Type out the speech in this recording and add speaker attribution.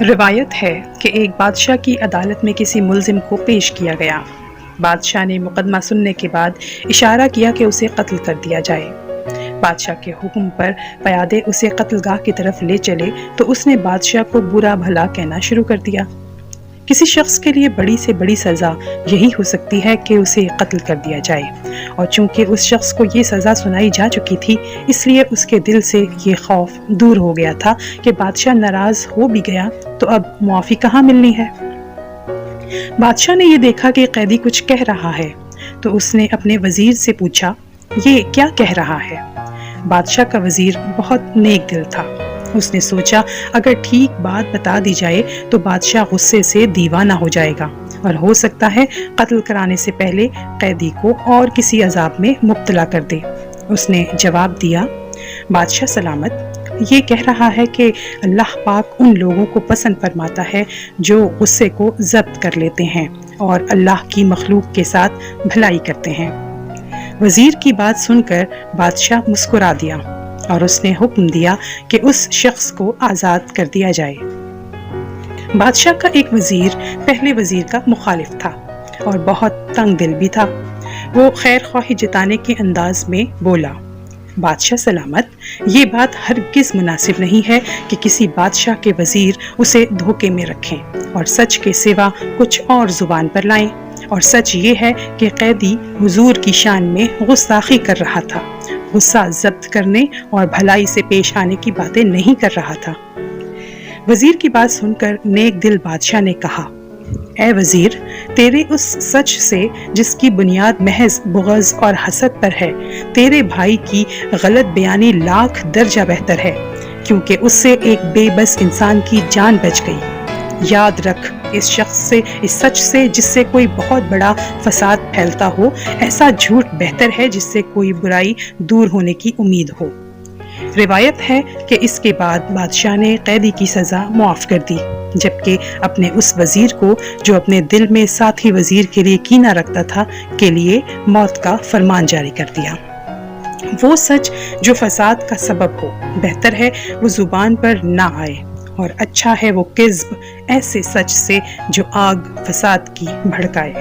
Speaker 1: روایت ہے کہ ایک بادشاہ کی عدالت میں کسی ملزم کو پیش کیا گیا۔ بادشاہ نے مقدمہ سننے کے بعد اشارہ کیا کہ اسے قتل کر دیا جائے۔ بادشاہ کے حکم پر پیادے اسے قتل گاہ کی طرف لے چلے تو اس نے بادشاہ کو برا بھلا کہنا شروع کر دیا۔ کسی شخص کے لیے بڑی سے بڑی سزا یہی ہو سکتی ہے کہ اسے قتل کر دیا جائے، اور چونکہ اس شخص کو یہ سزا سنائی جا چکی تھی، اس لیے اس کے دل سے یہ خوف دور ہو گیا تھا کہ بادشاہ ناراض ہو بھی گیا تو اب معافی کہاں ملنی ہے۔ بادشاہ نے یہ دیکھا کہ قیدی کچھ کہہ رہا ہے تو اس نے اپنے وزیر سے پوچھا، یہ کیا کہہ رہا ہے؟ بادشاہ کا وزیر بہت نیک دل تھا۔ اس نے سوچا اگر ٹھیک بات بتا دی جائے تو بادشاہ غصے سے دیوانہ ہو جائے گا اور ہو سکتا ہے قتل کرانے سے پہلے قیدی کو اور کسی عذاب میں مبتلا کر دے۔ اس نے جواب دیا، بادشاہ سلامت، یہ کہہ رہا ہے کہ اللہ پاک ان لوگوں کو پسند فرماتا ہے جو غصے کو ضبط کر لیتے ہیں اور اللہ کی مخلوق کے ساتھ بھلائی کرتے ہیں۔ وزیر کی بات سن کر بادشاہ مسکرا دیا اور اس نے حکم دیا کہ اس شخص کو آزاد کر دیا جائے۔ بادشاہ کا ایک وزیر پہلے وزیر کا مخالف تھا اور بہت تنگ دل بھی تھا۔ وہ خیر خواہی جتانے کے انداز میں بولا، بادشاہ سلامت، یہ بات ہرگز مناسب نہیں ہے کہ کسی بادشاہ کے وزیر اسے دھوکے میں رکھیں اور سچ کے سوا کچھ اور زبان پر لائیں، اور سچ یہ ہے کہ قیدی حضور کی شان میں گستاخی کر رہا تھا، غصہ ضبط کرنے اور بھلائی سے پیش آنے کی باتیں نہیں کر رہا تھا۔ وزیر کی بات سن کر نیک دل بادشاہ نے کہا، اے وزیر، تیرے اس سچ سے جس کی بنیاد محض بغض اور حسد پر ہے، تیرے بھائی کی غلط بیانی لاکھ درجہ بہتر ہے، کیونکہ اس سے ایک بے بس انسان کی جان بچ گئی۔ یاد رکھ، اس شخص سے، اس سچ سے جس سے کوئی بہت بڑا فساد پھیلتا ہو، ایسا جھوٹ بہتر ہے جس سے کوئی برائی دور ہونے کی امید ہو۔ روایت ہے کہ اس کے بعد بادشاہ نے قیدی کی سزا معاف کر دی، جبکہ اپنے اس وزیر کو جو اپنے دل میں ساتھی وزیر کے لیے کینہ رکھتا تھا کے لیے موت کا فرمان جاری کر دیا۔ وہ سچ جو فساد کا سبب ہو، بہتر ہے وہ زبان پر نہ آئے، اور اچھا ہے وہ کذب ایسے سچ سے جو آگ فساد کی بھڑکائے۔